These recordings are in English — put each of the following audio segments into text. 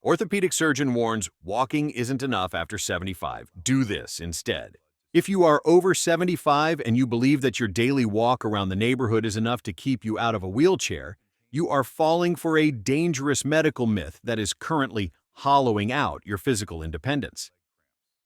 Orthopedic surgeon warns walking isn't enough after 75. Do this instead. If you are over 75 and you believe that your daily walk around the neighborhood is enough to keep you out of a wheelchair, you are falling for a dangerous medical myth that is currently hollowing out your physical independence.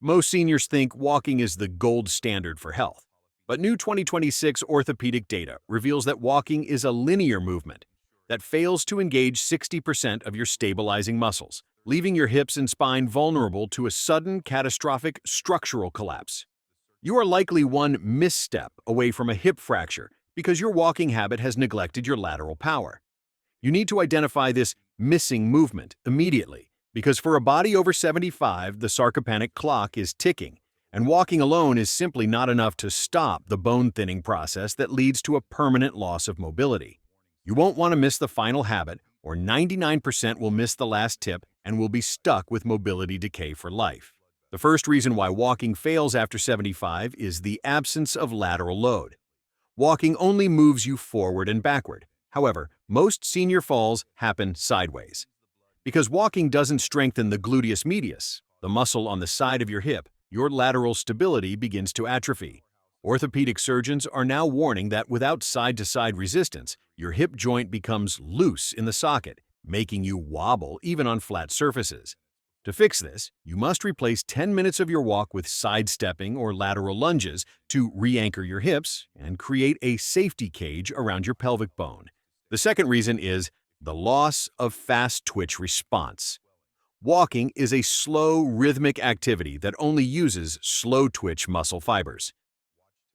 Most seniors think walking is the gold standard for health, but new 2026 orthopedic data reveals that walking is a linear movement that fails to engage 60% of your stabilizing muscles, leaving your hips and spine vulnerable to a sudden, catastrophic structural collapse. You are likely one misstep away from a hip fracture because your walking habit has neglected your lateral power. You need to identify this missing movement immediately, because for a body over 75, the sarcopenic clock is ticking, and walking alone is simply not enough to stop the bone-thinning process that leads to a permanent loss of mobility. You won't want to miss the final habit, or 99% will miss the last tip and will be stuck with mobility decay for life. The first reason why walking fails after 75 is the absence of lateral load. Walking only moves you forward and backward. However, most senior falls happen sideways. Because walking doesn't strengthen the gluteus medius, the muscle on the side of your hip, your lateral stability begins to atrophy. Orthopedic surgeons are now warning that without side-to-side resistance, your hip joint becomes loose in the socket, making you wobble even on flat surfaces. To fix this, you must replace 10 minutes of your walk with sidestepping or lateral lunges to re-anchor your hips and create a safety cage around your pelvic bone. The second reason is the loss of fast twitch response. Walking is a slow, rhythmic activity that only uses slow twitch muscle fibers.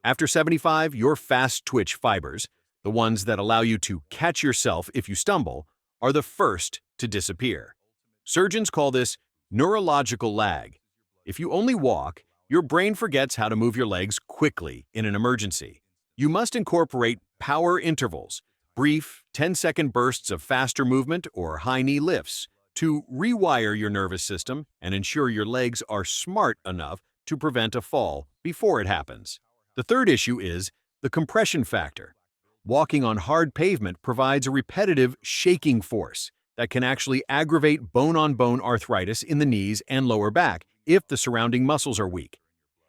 After 75, your fast twitch fibers, the ones that allow you to catch yourself if you stumble, are the first to disappear. Surgeons call this neurological lag. If you only walk, your brain forgets how to move your legs quickly in an emergency. You must incorporate power intervals, brief 10-second bursts of faster movement or high knee lifts, to rewire your nervous system and ensure your legs are smart enough to prevent a fall before it happens. The third issue is the compression factor. Walking on hard pavement provides a repetitive shaking force that can actually aggravate bone-on-bone arthritis in the knees and lower back if the surrounding muscles are weak.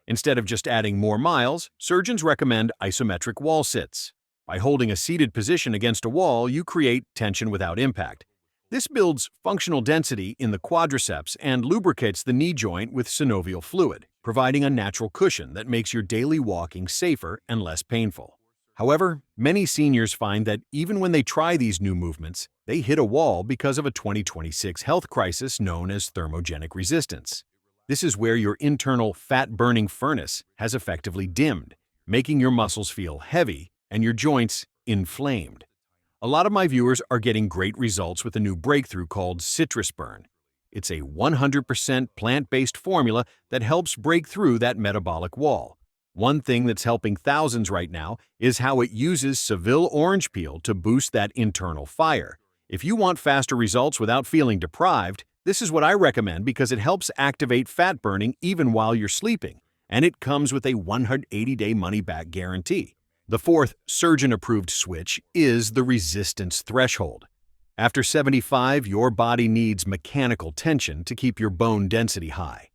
Instead of just adding more miles, surgeons recommend isometric wall sits. By holding a seated position against a wall, you create tension without impact. This builds functional density in the quadriceps and lubricates the knee joint with synovial fluid, providing a natural cushion that makes your daily walking safer and less painful. However, many seniors find that even when they try these new movements, they hit a wall because of a 2026 health crisis known as thermogenic resistance. This is where your internal fat-burning furnace has effectively dimmed, making your muscles feel heavy and your joints inflamed. A lot of my viewers are getting great results with a new breakthrough called citrus burn. It's a 100% plant-based formula that helps break through that metabolic wall. One thing that's helping thousands right now is how it uses Seville orange peel to boost that internal fire. If you want faster results without feeling deprived, this is what I recommend because it helps activate fat burning even while you're sleeping, and it comes with a 180-day money-back guarantee. The fourth surgeon-approved switch is the resistance threshold. After 75, your body needs mechanical tension to keep your bone density high.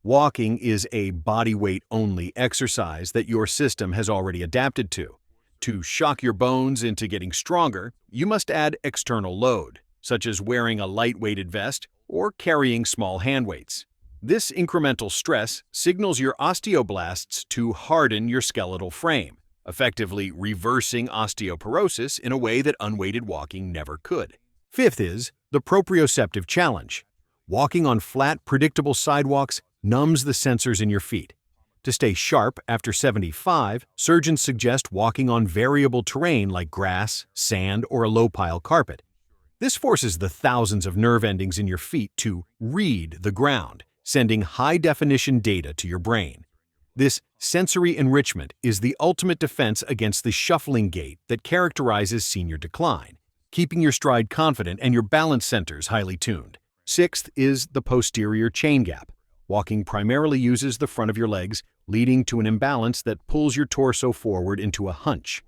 Walking is a body weight-only exercise that your system has already adapted to. To shock your bones into getting stronger, you must add external load, such as wearing a light-weighted vest or carrying small hand weights. This incremental stress signals your osteoblasts to harden your skeletal frame, effectively reversing osteoporosis in a way that unweighted walking never could. Fifth is the proprioceptive challenge. Walking on flat, predictable sidewalks numbs the sensors in your feet. To stay sharp after 75, surgeons suggest walking on variable terrain like grass, sand, or a low-pile carpet. This forces the thousands of nerve endings in your feet to read the ground, sending high-definition data to your brain. This sensory enrichment is the ultimate defense against the shuffling gait that characterizes senior decline, keeping your stride confident and your balance centers highly tuned. Sixth is the posterior chain gap. Walking primarily uses the front of your legs, leading to an imbalance that pulls your torso forward into a hunch.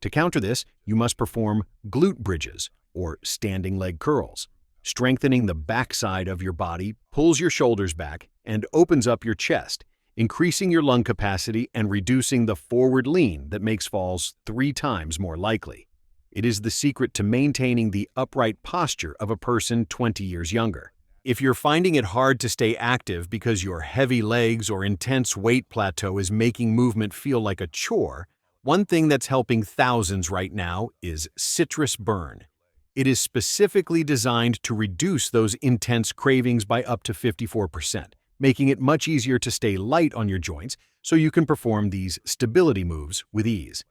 To counter this, you must perform glute bridges, or standing leg curls. Strengthening the backside of your body pulls your shoulders back and opens up your chest, increasing your lung capacity and reducing the forward lean that makes falls 3 times more likely. It is the secret to maintaining the upright posture of a person 20 years younger. If you're finding it hard to stay active because your heavy legs or intense weight plateau is making movement feel like a chore, one thing that's helping thousands right now is Citrus Burn. It is specifically designed to reduce those intense cravings by up to 54%, making it much easier to stay light on your joints so you can perform these stability moves with ease.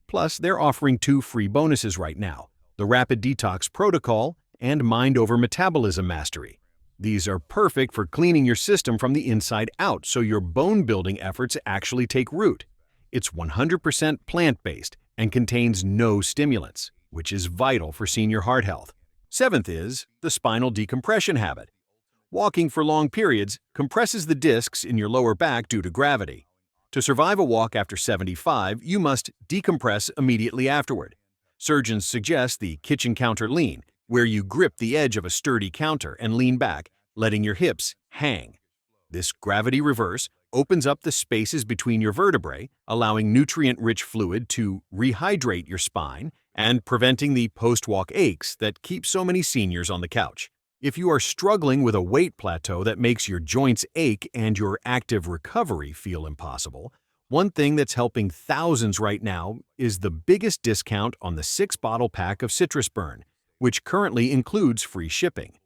Plus, they're offering 2 free bonuses right now: the Rapid Detox Protocol and Mind Over Metabolism Mastery. These are perfect for cleaning your system from the inside out so your bone-building efforts actually take root. It's 100% plant-based and contains no stimulants, which is vital for senior heart health. 7th is the spinal decompression habit. Walking for long periods compresses the discs in your lower back due to gravity. To survive a walk after 75, you must decompress immediately afterward. Surgeons suggest the kitchen counter lean, where you grip the edge of a sturdy counter and lean back, letting your hips hang. This gravity reverse opens up the spaces between your vertebrae, allowing nutrient-rich fluid to rehydrate your spine and preventing the post-walk aches that keep so many seniors on the couch. If you are struggling with a weight plateau that makes your joints ache and your active recovery feel impossible, one thing that's helping thousands right now is the biggest discount on the 6-bottle pack of Citrus Burn, which currently includes free shipping.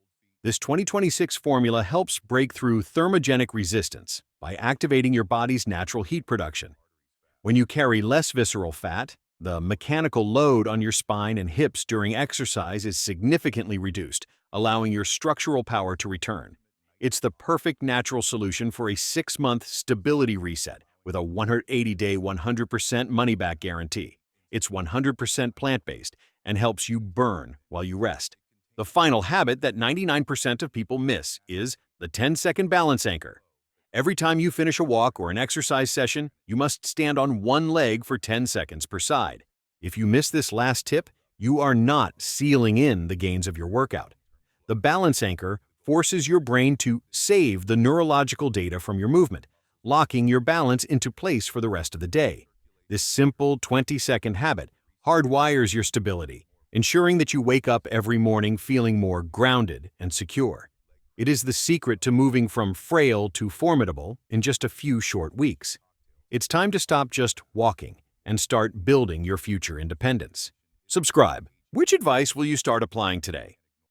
This 2026 formula helps break through thermogenic resistance by activating your body's natural heat production. When you carry less visceral fat, the mechanical load on your spine and hips during exercise is significantly reduced, allowing your structural power to return. It's the perfect natural solution for a 6-month stability reset with a 180-day 100% money-back guarantee. It's 100% plant-based and helps you burn while you rest. The final habit that 99% of people miss is the 10-second balance anchor. Every time you finish a walk or an exercise session, you must stand on one leg for 10 seconds per side. If you miss this last tip, you are not sealing in the gains of your workout. The balance anchor forces your brain to save the neurological data from your movement, locking your balance into place for the rest of the day. This simple 20-second habit hardwires your stability, ensuring that you wake up every morning feeling more grounded and secure. It is the secret to moving from frail to formidable in just a few short weeks. It's time to stop just walking and start building your future independence. Subscribe. Which advice will you start applying today?